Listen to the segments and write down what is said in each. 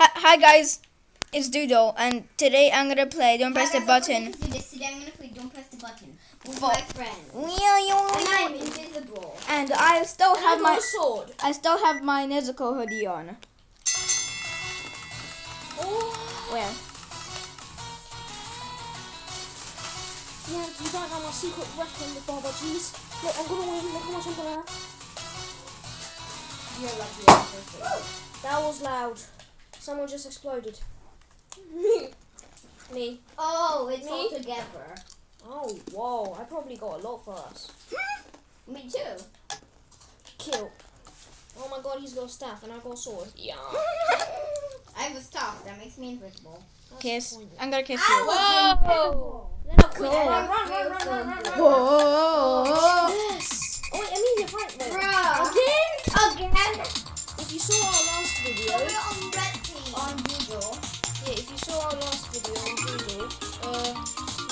Hi guys, it's Doodle, and today I'm gonna play Don't Press the Button. Today I'm gonna play Don't Press the Button with my friend. And I'm invisible. And I still have my sword. I still have my Nezuko hoodie on. Oh. Where? Yeah, you don't know my secret weapon with Baba. Jeez. Look, I'm gonna win. Look how much I'm gonna have. You're lucky. That was loud. Someone just exploded. Me. Oh, it's Me? all together. Oh, whoa. I probably got a lot for us. Me too. Kill. Oh my god, he's got a staff and I got a sword. Yeah. I have a staff that makes me invisible. That's Kiss. the point. I'm gonna kiss I you. was invisible. Cool. Run. Whoa! Yes. Oh, wait, Amelia, right there. Bruh. Again? If you saw our last video, We're on red team. On Google. yeah, if you saw our last video on Google,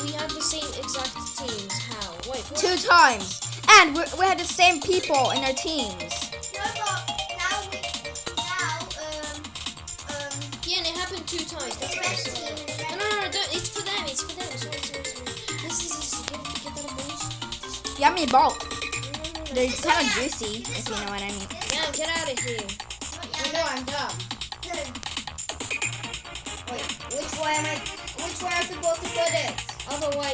we had the same exact teams. How? Wait, what? 2 times, and we had the same people in our teams. No, but Yeah, and it happened 2 times. That's red awesome. team. No, don't. It's for them. It's for them. Sorry. This. Get that on balls. Yummy ball. No. They're kind of juicy, if you know what I mean. Yeah, get out of here. You know I'm dumb. Wait, which way am I supposed to put it? Other way,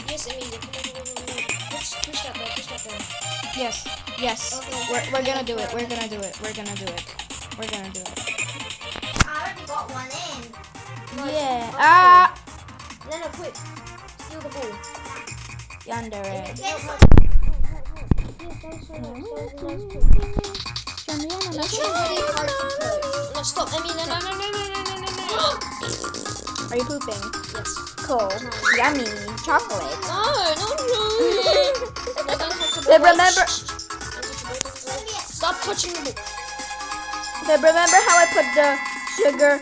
Yes, Amelia. Come on. Push that there. Yes. Okay. We're gonna do it. We're gonna do it. I already got one in. Nice. Yeah. Nice. Ah. No, quick. Steal the ball. Yonder. Yes. No, stop. Amelia, no. Are you pooping? Yes. Cool. Yummy. Chocolate. No. But remember, Stop touching the ball. remember how I put the sugar?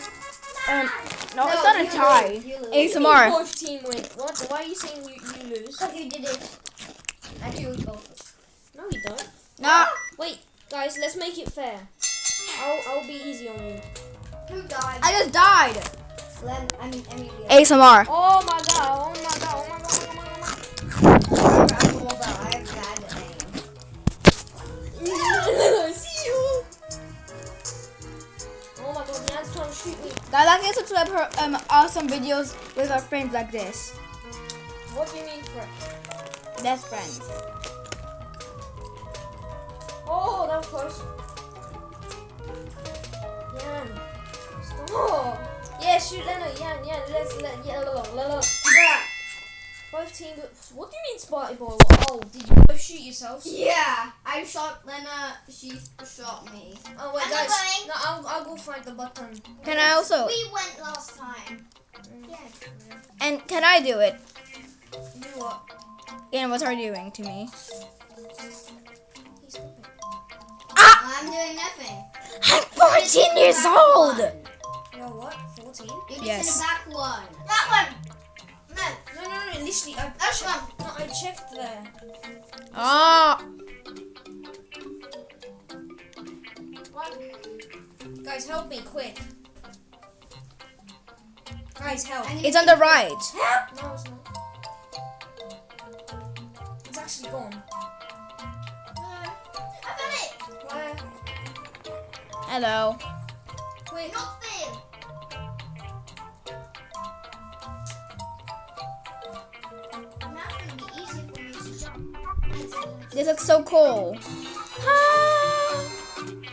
No, it's not a tie. ASMR. Both team win. What? Why are you saying you lose? Because you did it. I do both. No, we don't. No. Wait, guys, let's make it fair. I'll be easy on you. Who died? I just died. Emilia. ASMR. Oh my god. I have bad aim. See you. Oh my god, Jan's trying to shoot me. Guys, like and subscribe for awesome videos with our friends like this. What do you mean, friend? Best friends. Oh, that was close. Jan. Stop. Yeah, shoot Leno. Let's Both team. What do you mean, Sparty Boy? Oh, did you both shoot yourselves? Yeah, I shot Lena. She shot me. Oh wait, I'm guys. going. No, I'll go find the button. Can I also? We went last time. Yeah. And can I do it? Do what? Ian, what are you doing to me? He's stopping. I'm doing nothing. I'm 14 years old. You're what? 14? You're Yes. just in the back one. That one. No. No. Literally, That one. No, I checked there. Ah. Guys, help me quick. Guys, help. It's on the right. No, it's not. It's actually gone. I found it. Where? Hello. Quick. Nothing. Now it's gonna be easier for me to jump. This looks so cool. Ah. I'm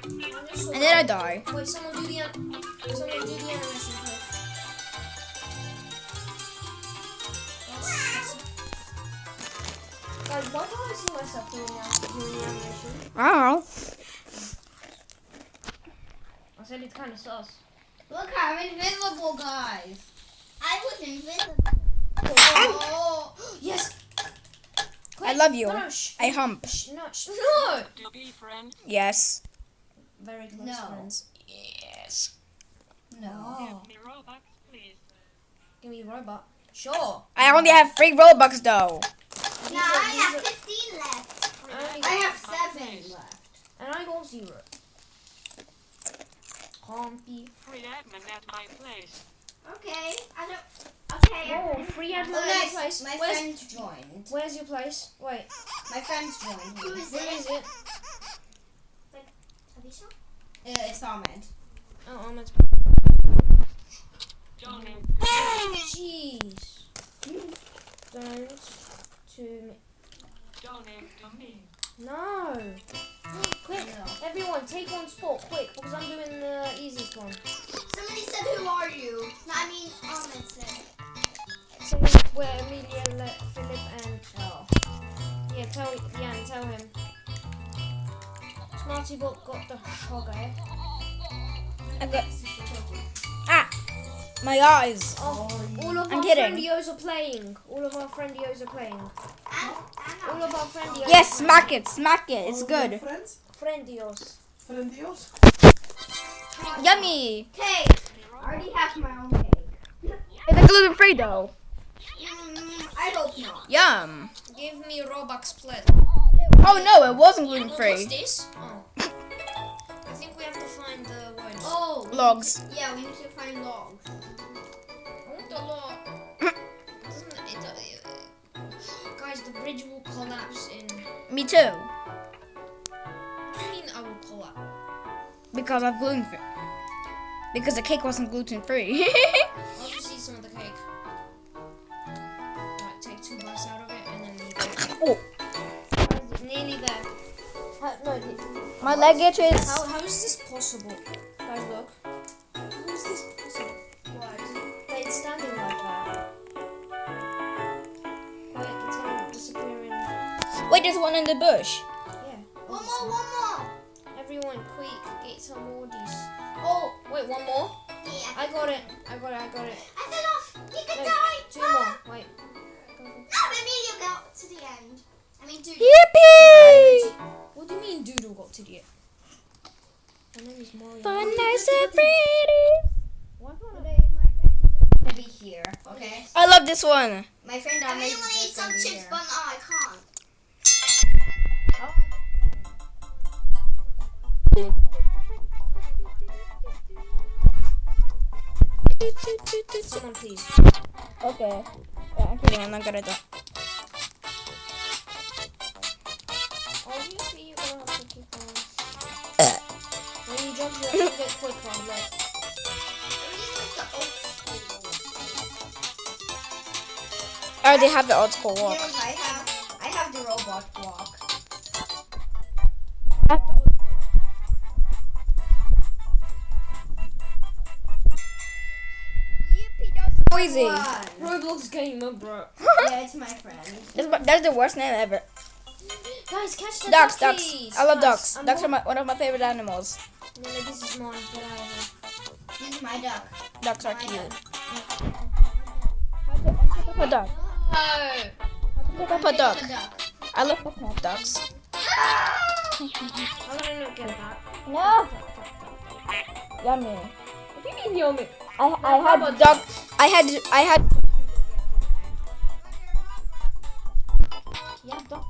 just so And then I die. Wait, someone do the animation quick. Guys, why don't I see myself doing the animation? Oh. I said it's kind of sus. Look, I'm invisible, guys. I was invisible. Oh, Yes. I love you. No, shh. I hump. No. To be friend. Yes. Very close No. friends. Yes. no. Me Robux, please. Give me robot. Sure. I only have 3 Robux though. No, I have 15 left. I have 7 left. And I got 0. can't be. Free admin at my place. Okay, I don't. Okay. Oh, free admin Oh, at your nice. place. My Where's, friend joined. where's your place? Wait, My friend's joined. where is it? Tabisha? It's Ahmed. Oh, I'm at. Donate. Jeez. Don't to me. Donate to me. No. Quick, No. everyone, take one spot, quick, because I'm doing the easiest one. Somebody said, "Who are you?" No, I mean Ahmed said. So where Amelia, Philip, and yeah, tell him. Smarty Bot got the sugar. My eyes. Oh, all of I'm our kidding. friendios are playing. All of our friendios are playing. All of our friendios. Yes, are smack it, smack it. It's good. Friends? playing. Friendios. Friendios? Yummy. Cake. I already have my own cake. Is it gluten free though? I hope not. Yum. Give me Robux plate. Oh no, it wasn't gluten What's free. this? Oh. I think we have to find the words. Oh. Logs. Yeah, we need to find logs. I want the log. Doesn't it? Guys, the bridge will collapse in. Me too. What do you mean I will collapse? Because of gluten free. Because the cake wasn't gluten free. I'll just eat some of the cake. Right, take 2 bites out of it and then leave it. Oh. Guys, nearly there. My leg itches. How is this possible? Guys, look. How is this possible? What? Like, it's standing like that. Like, it's gonna disappear in. Wait, there's one in the bush. Yeah. One more. Everyone, quick, get some more of these. Oh. Wait, one more? Yeah. I got it. I fell off. You could Wait, die. 2 more. Wait. No, Amelia got to the end. I mean, dude. Yippee! What do you mean Doodle got to the end? My name is Mario. Fun, nice and pretty. Why can't I? My friend is gonna be here. Okay. I love this one. My friend I Ahmed really is want to eat just some gonna be chips, here. but no, I can't. Someone please. Okay. Yeah, actually, I'm not gonna do. Obviously, you're gonna have to keep on. When you jump, you have to get quicker. Like, I really like the old school. I already have the old school You know walk. what I have the robot walk. Yippee, that's Noisy. one. Roblox gamer, bro. Yeah, it's my friend. That's the worst name ever. Guys, catch the Ducks, duckies. ducks. I love Guys, ducks. I'm Ducks are going- one of my favorite animals. No, this is mine. Get out of here. This is my duck. Ducks are My cute. duck. Pick up a duck. No. Pick up a duck. A duck. I love picking up ducks. I'm gonna not get that. No. Yummy. What do you mean, yummy? I had duck. I had. Yeah, duck.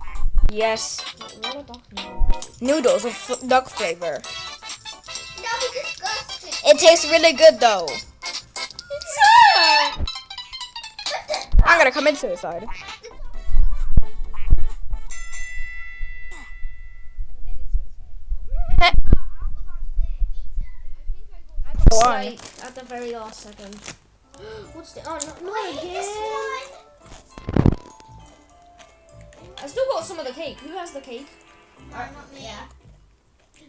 Yes. What a duck. Noodles of duck flavor. That was disgusting. It tastes really good though. I'm gonna commit suicide. One. Like, at the very last second. What's the? Oh no! No again. I still got some of the cake. Who has the cake? Not me. Yeah.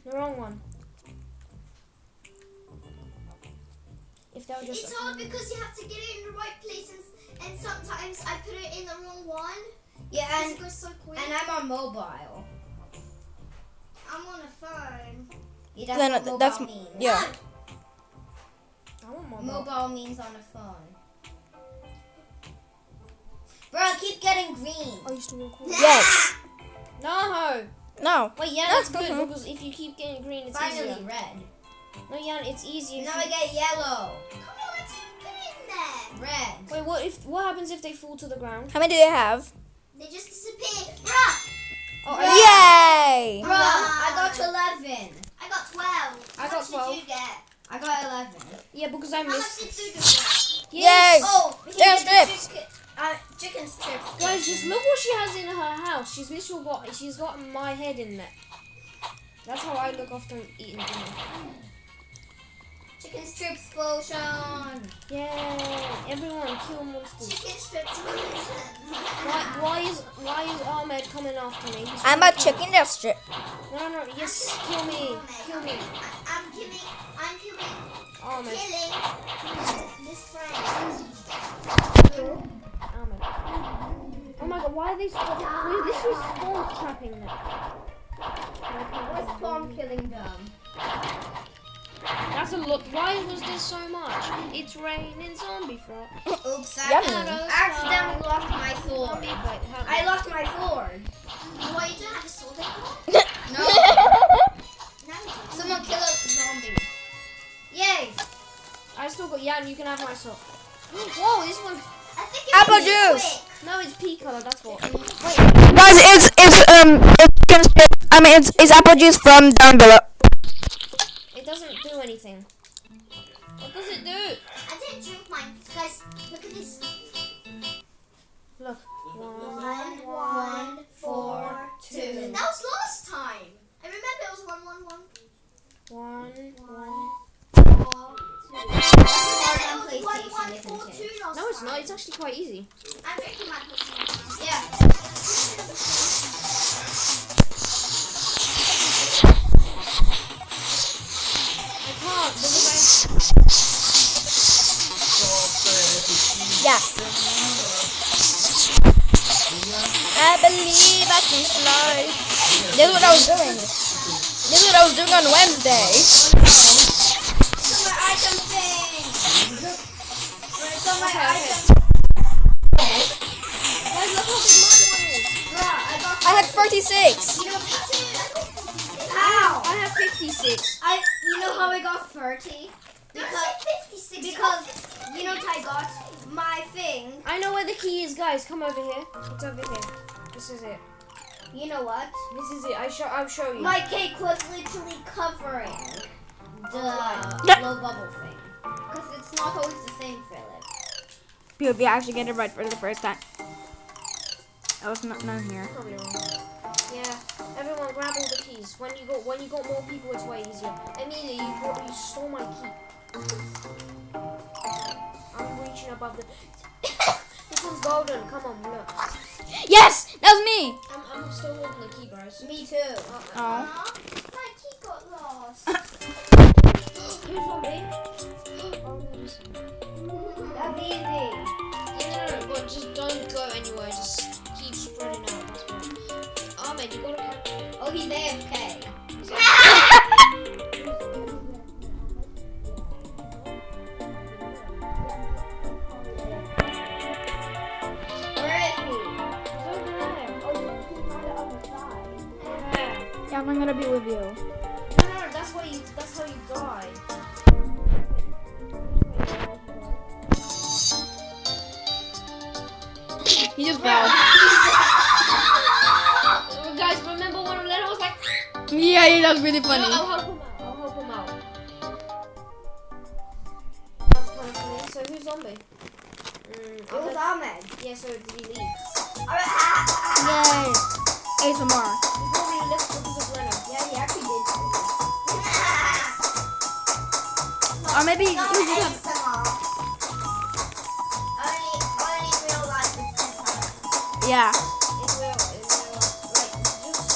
The wrong one. If that was just. It's hard because you have to get it in the right place, and sometimes I put it in the wrong one. Yeah, Because and it goes so quick. I'm on mobile. I'm on a phone. Yeah, that's Then what mobile that's means. yeah. I want more. Mobile means on a phone. Bro, I keep getting green. Are you still recording? Yes. No. No. Wait, yeah, That's that's good good. because if you keep getting green, it's Finally, easier. red. No, yeah, it's easier. Now I get yellow. Come on, let's put it in there. Red. Wait, what happens if they fall to the ground? How many do they have? They just disappear. Bruh! Oh, Yay! Bro, I got to 11. I got 12. I got What 12. did you get? I got 11. Yeah, because I How much missed. did you do? Yay! Oh, he Chicken did the strips. chicken strips. Guys, just look what she has in her house. She's got my head in there. That's how I look after eating dinner. Chicken strips potion. Yay! Everyone kill monsters. Chicken strips. Why is Ahmed coming after me? He's I'm a chicken strip. No, yes, kill me. Kill me. I'm killing Ahmed. this friend. Ahmed. Oh my god, why are they this is spawn trapping them. What's Tom killing them? That's a lot. Why was there so much? It's raining zombie frog. Oops, Yummy. I accidentally lost my sword. I lost my sword. Why you don't have a sword anymore? No. No, you don't. Someone kill a zombie. Yay. I still got and you can have my sword. Whoa, this one's I think it Apple was juice. quick. no, it's pea color. That's what. Wait, Guys, it's chicken strip. I mean, it's apple juice from down below. it doesn't do anything. What does it do? I didn't drink mine. Guys, look at this. Look. 1, 4, 2. That was last time. I remember it was 1, 1, 1. 1, 4, 2. on It was 1, 1, PlayStation, 4, isn't 2 last No, it's time. not. It's actually quite easy. I'm drinking my potion. Yeah. I can't because Yeah. I believe I can fly. This is what I was doing. This is what I was doing on Wednesday. So my item thing. So my Okay, okay. item. guys, look how big my one is. Bruh, I got. I had 36. You know I how? have 56. You know how I got 30? Because Because 56. because you know I got my thing. I know where the key is, guys. Come over here. It's over here. This is it. You know what? This is it. I'll show you. My cake was literally covering the Yeah. blow bubble thing. Because it's not always the same, Philip. POV, I actually get it right for the first time. I was not none here. Probably wrong. Yeah. Everyone, grab all the keys. When you got more people, it's way easier. Amelia, you stole my key. I'm reaching above the. This one's golden. Come on, look. Yes, that was me. I'm still holding the key, guys. Me too. Oh. Aw, my key got lost. Who's on me? That's easy. Yeah, but just don't go anywhere. Just keep spreading out. That's what. Ahmed, you gotta catch. Oh, he's AFK. Where is he? It's over there. Oh, he's on the other side. Yeah. Yeah, I'm gonna be with you. No, that's how you die. He just fell. Guys, remember when I was like, Yeah, that was really no, funny. I'll help him out. I'll help him out. That's kind of funny. So who's zombie? It was Ahmed. Yeah, so did he leave? Yay. ASMR. He probably left because of Leno. Yeah, he actually did. Or maybe he Not just have... ASMR. Only real life is Yeah. In real life. Like, just...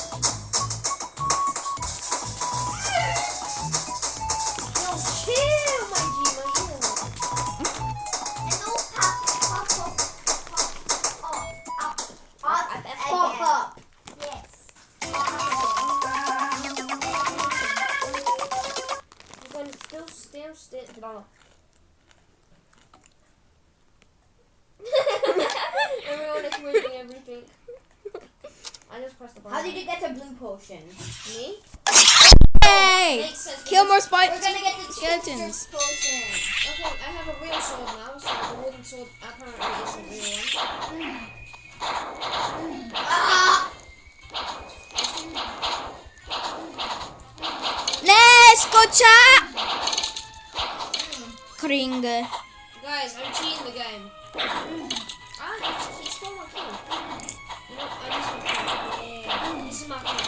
Yo, chill, my G, my G. And all Pop up. Yes. You can still. Blah. Everyone is winning everything. I just pressed the button. How did you get a blue potion? Me? Yay. Makes sense. Kill more We're gonna get the skeletons. potion. Okay, I have a real sword now, so the wooden sword apparently isn't real one. Let's go, chat. Kring. Guys, I'm cheating the game. He stole my kill. You know, I just want to yeah. This is my kill.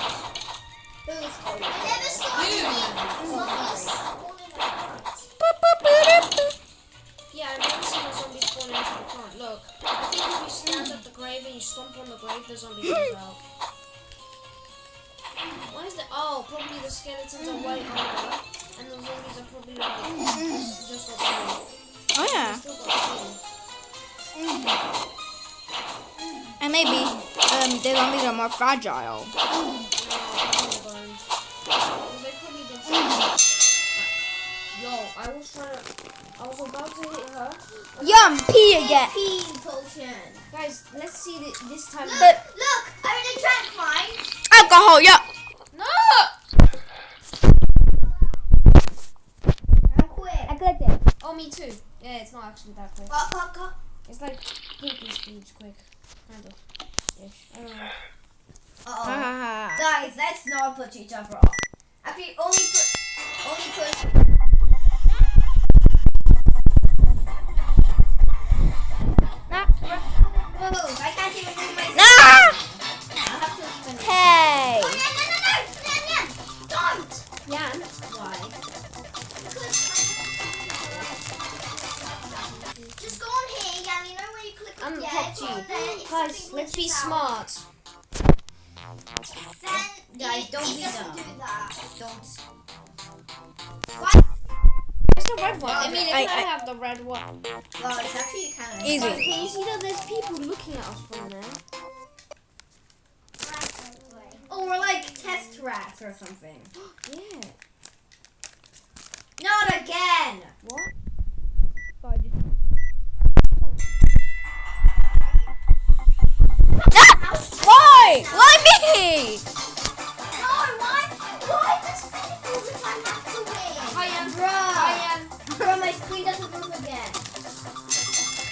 I never saw Yeah, I've never seen a zombie spawn into the front. Look, I think if you stand at the grave and you stomp on the grave, the zombie comes out. Why is that? Oh, probably the skeletons are way under, and the zombies are probably like just like that. Oh yeah. Still got skin. And maybe the zombies are more fragile. Yo, I was about to hit her. Yum, pee again. Pee potion. Guys, let's see this time. Look, I already drank mine. Alcohol, yeah. No! I'm quick. I clicked it. Oh, me too. Yeah, it's not actually that quick. Go. It's like poopy speed quick. Kind of. Ish. I don't know. Uh-oh. Guys, let's not put each other off. Actually, only put. Whoa, I can't even move myself. Nah! I'll have to finish. Hey. Oh, no. Don't. Yan. Why? Just go on here, Yan. You know where you click I'm on the yeah, top go on G. there, if Guys, something let's be glitches out, smart. Then Guys, don't it be doesn't dumb. do that. Don't. It's the red one. I mean, I- if I have the red one. Well, it's actually kind of Easy. Guys, can you see that there's people looking at us from there? Oh, we're like test rats or something. Yeah. Not again. What? Why? Why me? No, why does Philip all the time have to win? Hi, Yan. Bruh. Hi, Yan. Bro, my screen doesn't move again.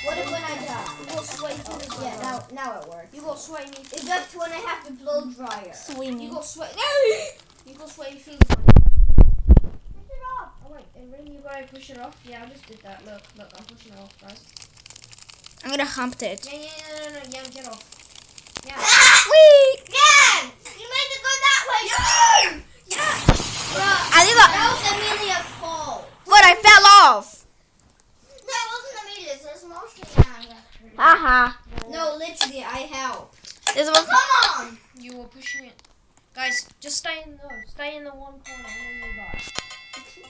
What if when I die? You got sway fingers. Yeah, now it works. You got sway me. It's just when I have to blow dryer. You Swinging. got sway. You got sway fingers. Push it off. Oh wait, and when you gotta push it off? Yeah, I just did that. Look, I'm pushing it off, guys. I'm gonna hump it. Yeah, no, Yan, get off. Yeah. Wee! Yeah! You made it go that way! Yeah! Bruh, I think that was Amelia's fault. but I fell off. No, it wasn't Amelia's. It was mostly Anna's. Haha. No, literally, I helped. This was. Come on! You were pushing it. Guys, just stay in the one corner and then you die. What do you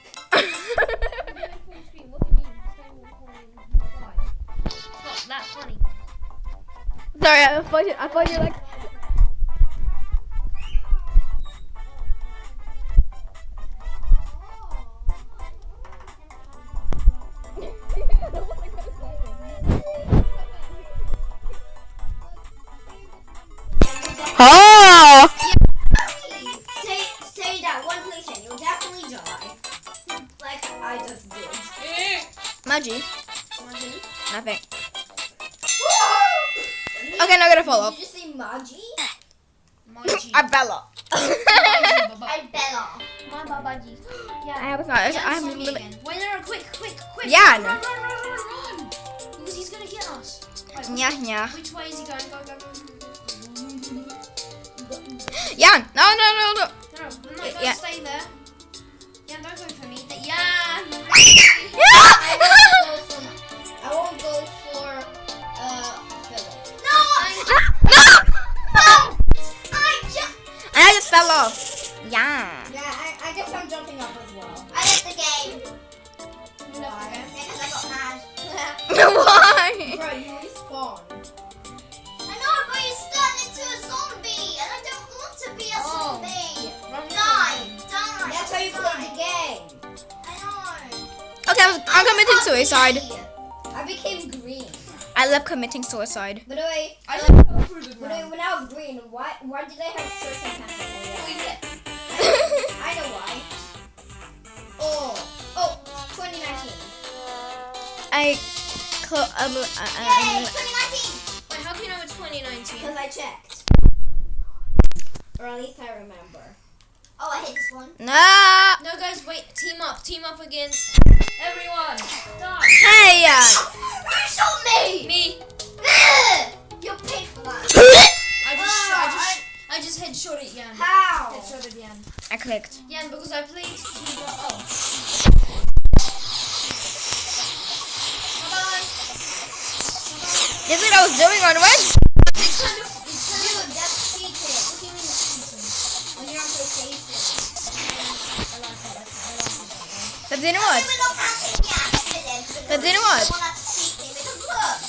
mean? Stay in one corner and you die. It's not that funny. Sorry, I thought you like. Oh! Stay that one place and you'll definitely die. Like I just did. Maggie. Imagine. Nothing. Okay, now I'm gonna fall off. Did you say Maji? Maji. I fell off. I Bella. My babaji. I Yeah. have not. Yan's I'm zombie literally. again. Wait, no, quick. Yan. Run. Because he's gonna get us. Right, Yeah. which way is he going? Go. Yan. No. No, Yeah. stay there. Yeah, don't go for me. Yeah. I won't go for Philip. No! And I just fell off. Yeah. Yeah, I guess I'm jumping up as well. I left the game. You left the game. Because I got mad. Why? Bro, you respawn. I know, but you turned into a zombie. And I don't want to be a Oh. zombie. Run. Die. That's how you play the game. I know. Okay, I'm committing suicide. I became green. I love committing suicide. By the way, I just fell through the by the way, ground. when I was green, why did I have shirts and pants on? Oh, yeah. I know why. Oh, 2019. I. Yay, 2019. Wait, how do you know it's 2019? Because I checked. Or at least I remember. Oh, I hit this one. Nah. No, guys, wait. Team up against everyone. Die. I was doing on Wednesday. It's kind of, dude, that's cheating. What do you mean cheating? When you're on PlayStation. But you know what? But you know what?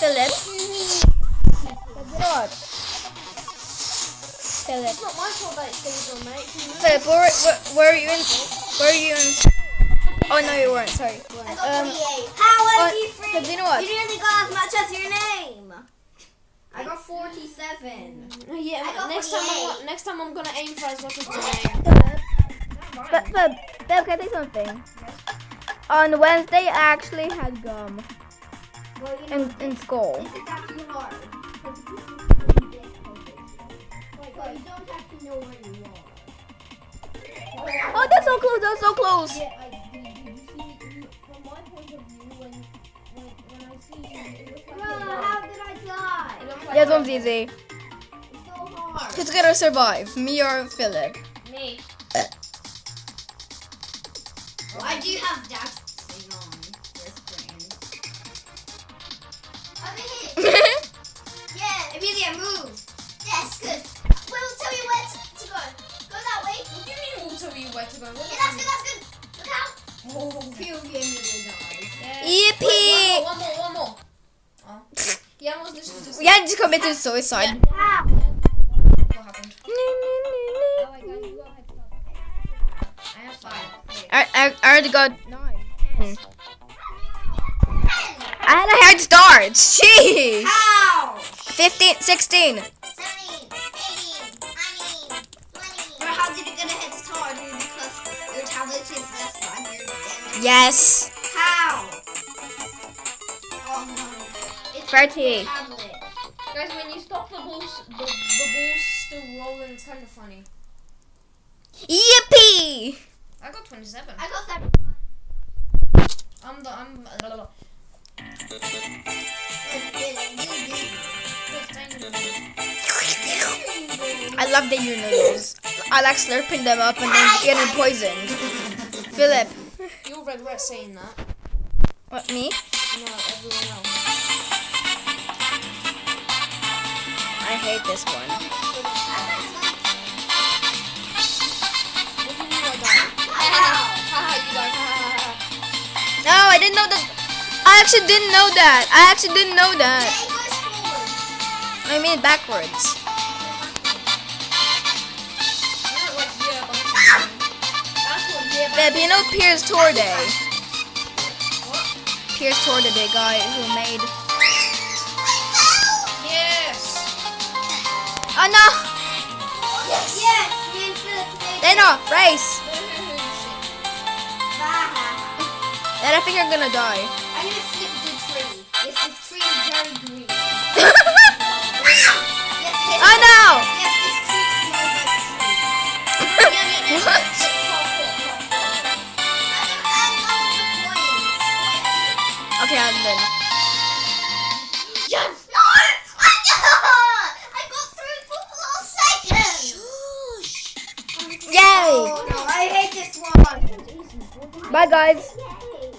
Philip. But you know what? Philip. It's not my fault that it stays on, mate. Philip, where are you in? Where are you in? Oh no, you weren't. Sorry. I got 48. How Oh, was you free? but you know what? You nearly got as much as your name. I got 47. Yeah, I got next time I'm gonna aim for as much as my name. But can I tell you something? On Wednesday, I actually had gum Well, you know, in school. this is actually hard. Well, you don't actually know where you are. Oh, that's so close. That's so close. Yeah, you see, from my point of view, when I see you, it looks like Bro, how did I die? it looks like Yeah, this one's easy. It's so hard. Who's gonna survive? Me or Philip? me. Why do you have that thing on your screen? Over here. Yeah, Amelia, move. Yes, good. We'll tell you where to go. Go that way. What do you mean we'll tell you where to go? Yeah, that's good, that's good. Look out. Oh, POV Amelia dies. Yippee! One more. Oh. Yeah, was literally just We had to committed suicide. what happened. Oh, I got you. Go ahead. I have 5. I already got 9, 10. I had a head start. Jeez. How? 15, 16. 17, 18, 19, 20. But how did it get a head start? Because your tablet is less than your damage. Yes. How? Oh no. It's 30. the tablet. Guys, when you stop the balls still rolling, it's kind of funny. Yippee! I got 27. I got that. I love the noodles. I like slurping them up and then getting poisoned. Philip. You'll regret saying that. What, me? No, everyone else. I hate this one. What do you mean I died? Haha, you died. Haha. No, I didn't know that. I actually didn't know that. I actually didn't know that. It goes forward. I mean backwards. Babe, you know Piers Torday? Piers Torday, the guy who made... Yes! Oh no! Yes. Yes. Me and Philip made Then no, race! Ah. Then I think you're gonna die. I'm gonna sniff the tree. Yes, this tree is very green. Yes, this Oh no! Yes, this tree smells like a tree. What? Okay, I'm done. Yes! No! I got through for 4 seconds! Yay! Oh no, I hate this one. Bye guys.